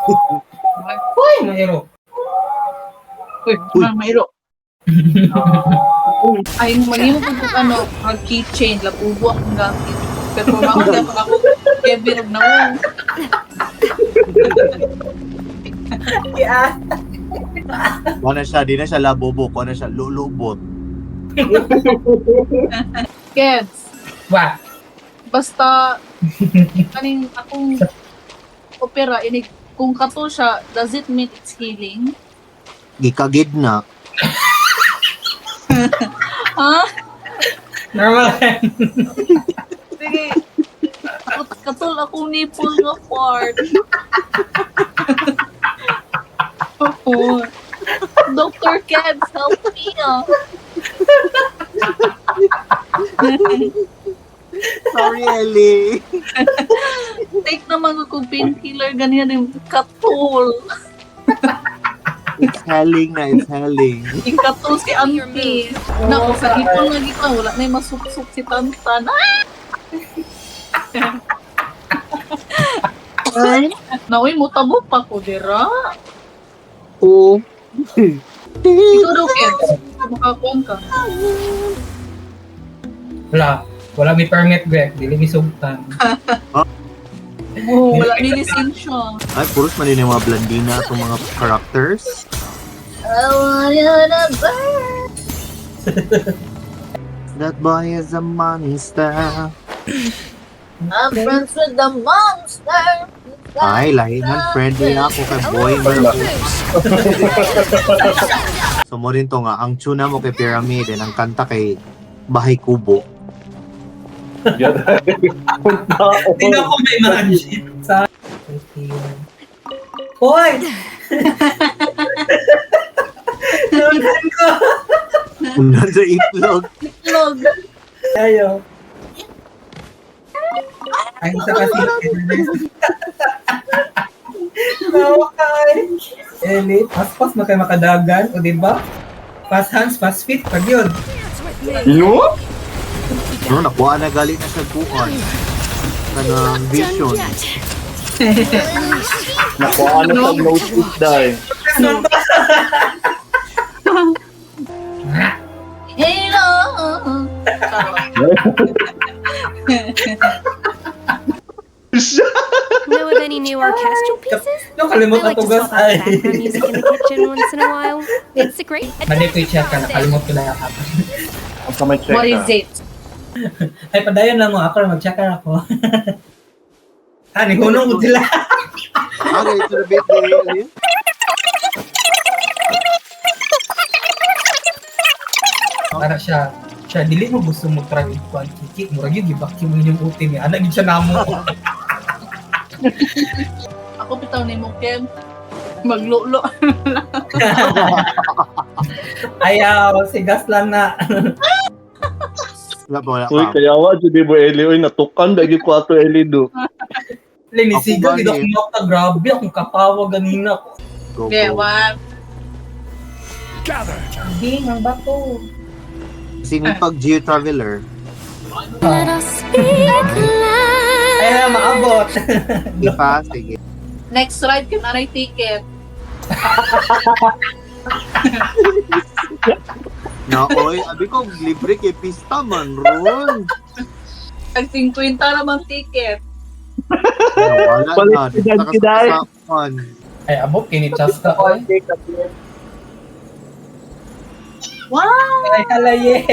Uy, mahiro. Uy, mayro. Ay, mag-imo ko kung ano, mag-keychain, lapubo akong gamit. Pero ako na pa ako, Kevin, og na mo. Yeah. Wala siya, di na siya labobo, wala siya lulubot. Kids, Wa. basta, kaning akong opera, inig, kung kato siya, does it mean it's healing? Gikagid na. Ha? Normal. Sige. Katol akong nipple nga part. Oo. Dr. Keds, help me ah. Sorry, Ellie. Take naman ako painkiller, ganyan yung katol. It's helling na, it's helling. Ikatol si Auntie. Naku, sa hipon lagi pa, wala na yung masuksok si Tantan. Ay! Naway, mutabo pa ko, dira. Oo. Ikaw daw, Keds. Makakuan ka. Wala. Wala may permit, Greg. Dili may sugtan. Oo, wala ni lisensya. Ay, puros man yun yung mga blandina itong mga characters. I wanna burn. That boy is a monster. I'm friends with the monster. Ay, lahi man, friendly ako kay boy. So mo rin to nga, ang tuna mo kay Pyramid, and ang kanta kay Bahay Kubo. Hindi na ko may imagine sa... Hoy! Lundan ko! Undan sa itlog. Itlog. Ayaw. Ang isa kasi... Nawakay! Eli, pas-pas na kayo makadagan, o diba? Fast hands, fast feet, pag yun. Ino? No, nakuha na galing na sa buwan. Kanang vision. Nakuha na sa no shoot dahil. Hello. Know of any new orchestral pieces? No, I kalimot like ako to gas swap out ay. background music in the kitchen once in a while. It's a great Manipit siya ka, nakalimot ko na yung app. Ang kamay check What is it? Ay, padayon lang mo ako, mag-checker ako. Ni hunong ko sila. Okay, ito na bit really. Para siya, dili mo gusto mo try yung kuhan kiki, murag yun, gibaki mo yung utin niya. Anak, yun siya namo. Ako bitaw ni mo, Kem. Maglulo. Ayaw, sigas lang na. Wala pa, wala Uy, pa. kaya wa, di mo Eli. Uy, natukan, dagi ko ato Eli do. Linisigaw, Ako ba gito ni- akong nokta, grabe, akong kapawa ganina. Go, Okay, go. one. Ding, ang bato. Sinipag Geo-Traveler. Ay na, maabot. Di pa, sige. Next ride ka na rin ticket. Na, oy, abi ko, libre kay pista man, ron. Tag 50 naman ticket. Wala na, Balik di si Dan pa Kiday. kasasapan. Ay, abot, kinichas ka. Ay, Wow! halaye.